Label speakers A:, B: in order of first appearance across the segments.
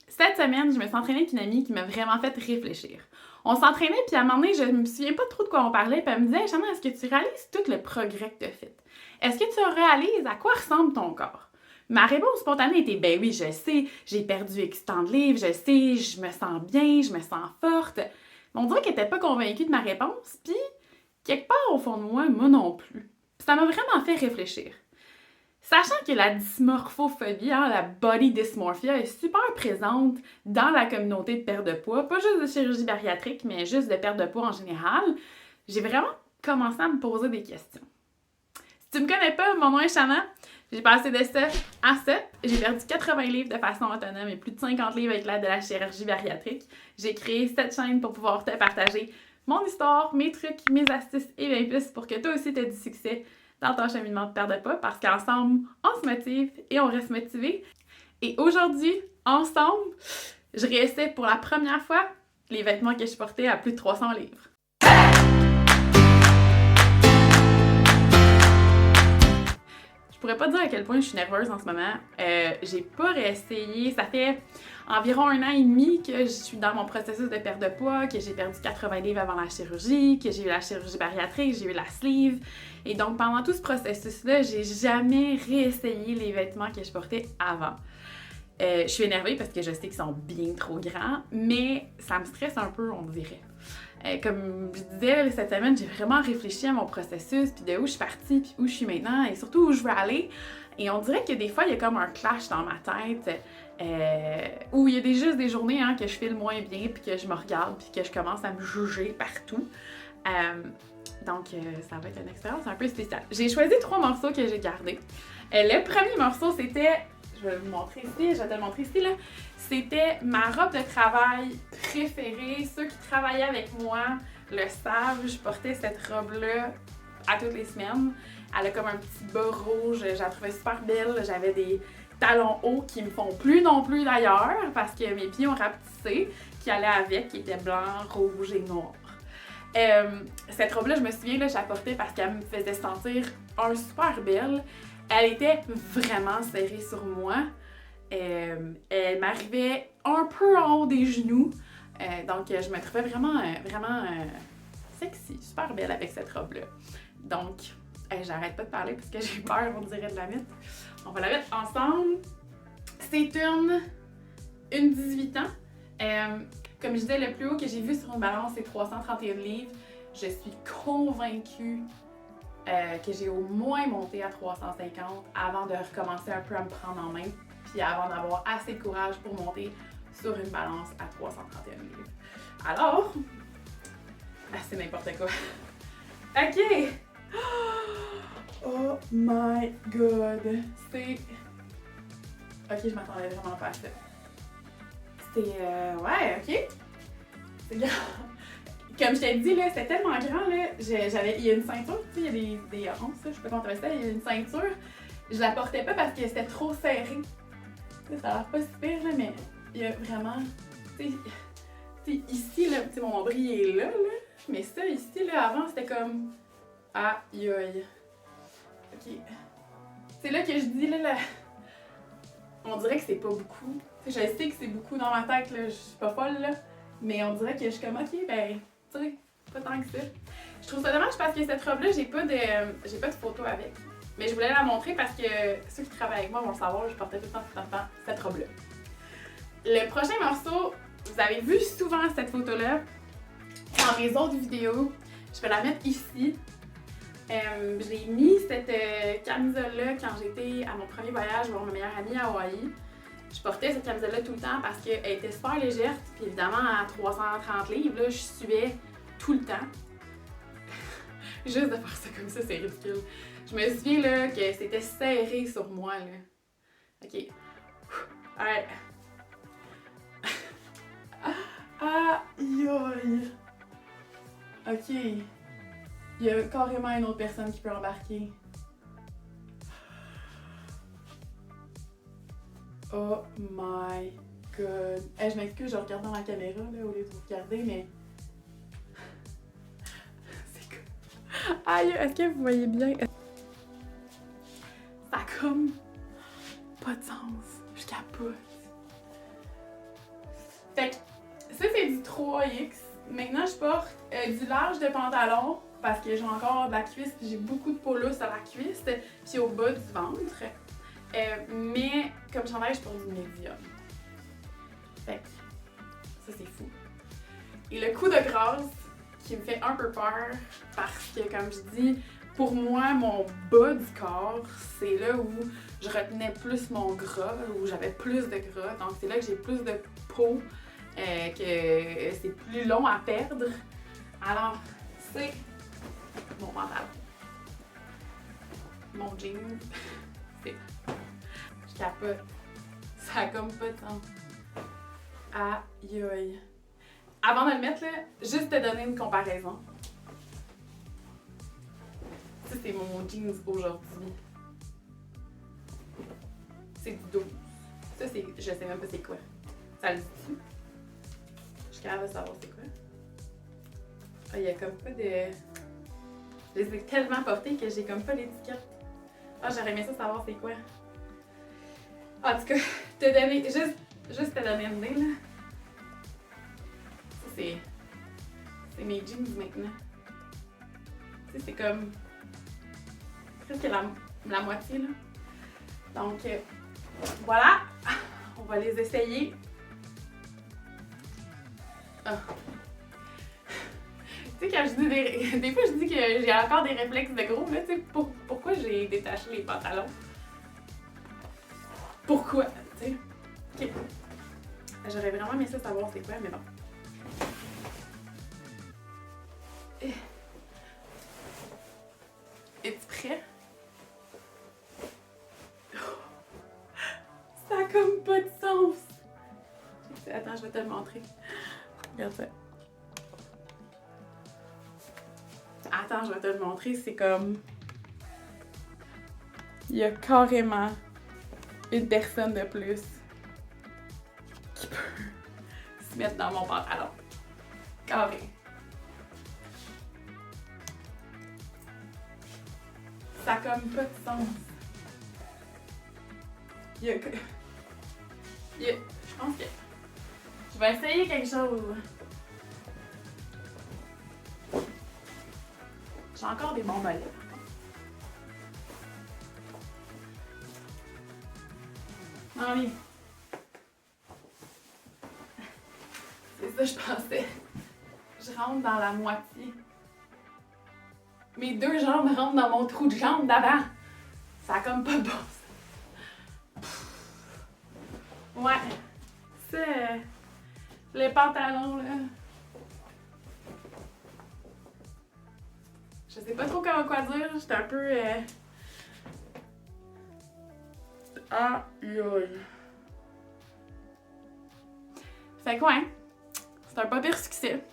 A: Cette semaine, je me suis entraînée avec une amie qui m'a vraiment fait réfléchir. On s'entraînait, puis à un moment donné, je me souviens pas trop de quoi on parlait, puis elle me disait « Hey, Shannon, est-ce que tu réalises tout le progrès que tu as fait? Est-ce que tu réalises à quoi ressemble ton corps? » Ma réponse spontanée était « Ben oui, je sais, j'ai perdu X temps de livres, je sais, je me sens bien, je me sens forte. » Mais on dirait qu'elle était pas convaincue de ma réponse, puis quelque part au fond de moi non plus. Puis ça m'a vraiment fait réfléchir. Sachant que la dysmorphophobie, la body dysmorphia, est super présente dans la communauté de perte de poids, pas juste de chirurgie bariatrique, mais juste de perte de poids en général, j'ai vraiment commencé à me poser des questions. Si tu me connais pas, mon nom est Shannon, j'ai passé de ça à ça. J'ai perdu 80 livres de façon autonome et plus de 50 livres avec l'aide de la chirurgie bariatrique. J'ai créé cette chaîne pour pouvoir te partager mon histoire, mes trucs, mes astuces et bien plus pour que toi aussi tu aies du succès dans ton cheminement de perte de poids parce qu'ensemble, on se motive et on reste motivé. Et aujourd'hui, ensemble, je réessaie pour la première fois les vêtements que je portais à plus de 300 livres. Je pourrais pas dire à quel point je suis nerveuse en ce moment. J'ai pas réessayé. Ça fait environ 1 an et demi que je suis dans mon processus de perte de poids, que j'ai perdu 80 livres avant la chirurgie, que j'ai eu la chirurgie bariatrique, j'ai eu la sleeve. Et donc, pendant tout ce processus-là, j'ai jamais réessayé les vêtements que je portais avant. Je suis énervée parce que je sais qu'ils sont bien trop grands, mais ça me stresse un peu, on dirait. Comme je disais, cette semaine, j'ai vraiment réfléchi à mon processus, puis de où je suis partie, puis où je suis maintenant, et surtout où je veux aller. Et on dirait que des fois, il y a comme un clash dans ma tête, où il y a juste des journées que je file moins bien, puis que je me regarde, puis que je commence à me juger partout. Donc, ça va être une expérience un peu spéciale. J'ai choisi 3 morceaux que j'ai gardés. Le premier morceau, c'était... Je vais vous montrer ici, je vais te le montrer ici, là. C'était ma robe de travail préférée. Ceux qui travaillaient avec moi le savent, je portais cette robe-là à toutes les semaines. Elle a comme un petit bas rouge, je la trouvais super belle. J'avais des talons hauts qui me font plus non plus d'ailleurs, parce que mes pieds ont rapetissé, qui allaient avec, qui étaient blancs, rouges et noirs. Cette robe-là, je me souviens, là, je la portais parce qu'elle me faisait sentir super belle. Elle était vraiment serrée sur moi. Elle m'arrivait un peu en haut des genoux. Donc, je me trouvais vraiment sexy, super belle avec cette robe-là. Donc, j'arrête pas de parler parce que j'ai peur, on dirait, de la mettre. On va la mettre ensemble. C'est une 18 ans. Comme je disais, le plus haut que j'ai vu sur une balance, c'est 331 livres. Je suis convaincue que j'ai au moins monté à 350 avant de recommencer un peu à me prendre en main, puis avant d'avoir assez de courage pour monter sur une balance à 331 livres. Alors, c'est n'importe quoi. OK! Oh my god! C'est... OK, je m'attendais vraiment pas à ça. C'est... ouais, OK? C'est grand. Comme je t'ai dit, là, c'était tellement grand, là, il y a une ceinture, tu sais, il y a des ronces, je sais pas comment on appelle ça, il y a une ceinture. Je la portais pas parce que c'était trop serré. Ça a l'air pas si pire, là, mais il y a vraiment, tu sais, ici, là, tu sais, mon nombril est là, mais ça, ici, là, avant, c'était comme, aïe aïe. OK. C'est là que je dis, là, on dirait que c'est pas beaucoup. Tu sais, je sais que c'est beaucoup dans ma tête, là, je suis pas folle, là, mais on dirait que je suis comme, OK, ben... tu sais, pas tant que ça. Je trouve ça dommage parce que cette robe-là, j'ai pas de photo avec. Mais je voulais la montrer parce que ceux qui travaillent avec moi vont le savoir, je portais tout le temps cette robe-là. Le prochain morceau, vous avez vu souvent cette photo-là dans mes autres vidéos. Je vais la mettre ici. J'ai mis cette camisole-là quand j'étais à mon premier voyage voir ma meilleure amie à Hawaï. Je portais cette camisole-là tout le temps parce qu'elle était super légère, puis évidemment, à 330 livres, là, je suais tout le temps. Juste de faire ça comme ça, c'est ridicule. Je me souviens là, que c'était serré sur moi. Là. OK. Ouais. Aïe aïe. OK. Il y a carrément une autre personne qui peut embarquer. Oh my god. Je m'excuse, je regarde dans la caméra là, au lieu de vous regarder, mais... c'est cool. Aïe, est-ce que vous voyez bien? Ça a comme... pas de sens. Je capote. 3X. Maintenant, je porte du large de pantalon parce que j'ai encore de la cuisse, puis j'ai beaucoup de peau lousse à la cuisse, puis au bas du ventre. Mais comme chandail, je porte du médium. Fait que ça, c'est fou. Et le coup de grâce qui me fait un peu peur parce que, comme je dis, pour moi, mon bas du corps, c'est là où je retenais plus mon gras, où j'avais plus de gras. Donc, c'est là que j'ai plus de peau, que c'est plus long à perdre. Alors, c'est mon pantalon. Mon jean. C'est... Je capote. Ça a comme pas de sens. Aïe aïe. Avant de le mettre, là, juste te donner une comparaison. Ça, c'est mon jeans aujourd'hui. C'est du 12. Ça, c'est... Je sais même pas c'est quoi. Ça le dit-tu? Je suis capable de savoir c'est quoi. Ah, il y a comme pas de... Je les ai tellement portés que j'ai comme pas l'étiquette. Ah, j'aurais aimé ça savoir c'est quoi. En tout cas, te donner... Juste te donner une idée, là. Ça, c'est mes jeans maintenant. Tu sais, c'est comme... presque la moitié, là. Donc, voilà. On va les essayer. Ah. Tu sais, quand je dis des fois, je dis que j'ai encore des réflexes de gros, là, tu sais, pourquoi j'ai détaché les pantalons? Pourquoi, tu sais? Ok. J'aurais vraiment aimé ça savoir c'est quoi, mais bon. Es-tu prêt? Ça a comme pas de sens! Attends, je vais te le montrer. Regarde ça. Attends, je vais te le montrer, c'est comme... Il y a carrément une personne de plus qui peut se mettre dans mon pantalon. Carré. Ça a comme pas de sens. Je pense que... Je vais essayer quelque chose. J'ai encore des bons mollets. Non, mais... C'est ça, je pensais. Je rentre dans la moitié. Mes deux jambes rentrent dans mon trou de jambe d'avant. Ça a comme pas de bon sens. Ouais. C'est... les pantalons, là. Je sais pas trop quoi dire. J'étais un peu... Aïe aïe. Fait quoi, hein? C'est un pas pire succès.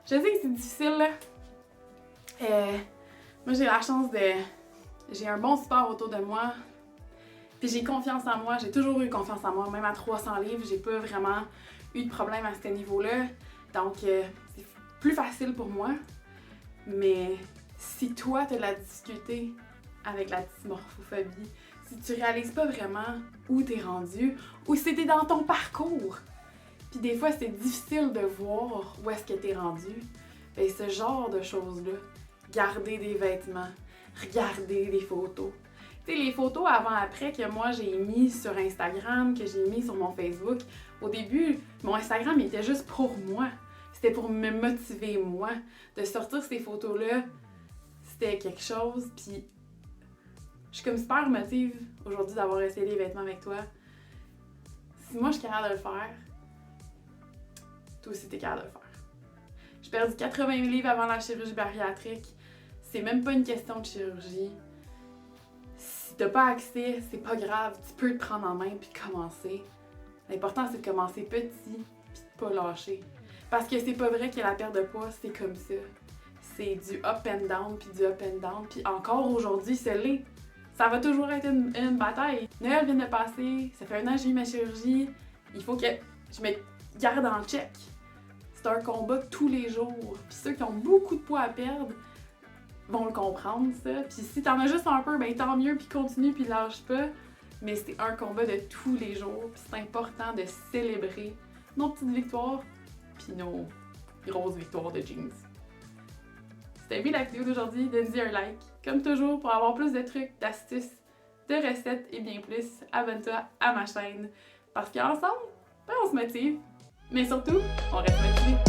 A: Je sais que c'est difficile, là. Moi, j'ai la chance de... J'ai un bon support autour de moi. Puis j'ai confiance en moi. J'ai toujours eu confiance en moi. Même à 300 livres, j'ai pas vraiment eu de problème à ce niveau-là. Donc, c'est plus facile pour moi. Mais si toi, t'as de la difficulté avec la dysmorphophobie, si tu réalises pas vraiment où t'es rendu, ou si t'es dans ton parcours, puis des fois, c'est difficile de voir où est-ce que t'es rendu, ben ce genre de choses-là, garder des vêtements, regarder des photos. Tu sais, les photos avant-après que moi j'ai mis sur Instagram, que j'ai mis sur mon Facebook, au début, mon Instagram il était juste pour moi. C'était pour me motiver, moi. De sortir ces photos-là, c'était quelque chose, puis je suis comme super motive aujourd'hui d'avoir essayé les vêtements avec toi. Si moi je suis capable de le faire, toi aussi t'es capable de le faire. J'ai perdu 80 livres avant la chirurgie bariatrique. C'est même pas une question de chirurgie. Si t'as pas accès, c'est pas grave. Tu peux te prendre en main puis commencer. L'important, c'est de commencer petit puis de pas lâcher. Parce que c'est pas vrai que la perte de poids, c'est comme ça. C'est du up and down puis du up and down. Puis encore aujourd'hui, c'est l'est. Ça va toujours être une bataille. Noël vient de passer. Ça fait 1 an que j'ai eu ma chirurgie. Il faut que je me garde en check. C'est un combat tous les jours. Puis ceux qui ont beaucoup de poids à perdre vont le comprendre, ça. Puis si t'en as juste un peu, ben tant mieux, puis continue, puis lâche pas. Mais c'est un combat de tous les jours, puis c'est important de célébrer nos petites victoires, puis nos grosses victoires de jeans. Si t'as aimé la vidéo d'aujourd'hui, donne-y un like. Comme toujours, pour avoir plus de trucs, d'astuces, de recettes et bien plus, abonne-toi à ma chaîne. Parce qu'ensemble, ben, on se motive. Mais surtout, on reste motivé.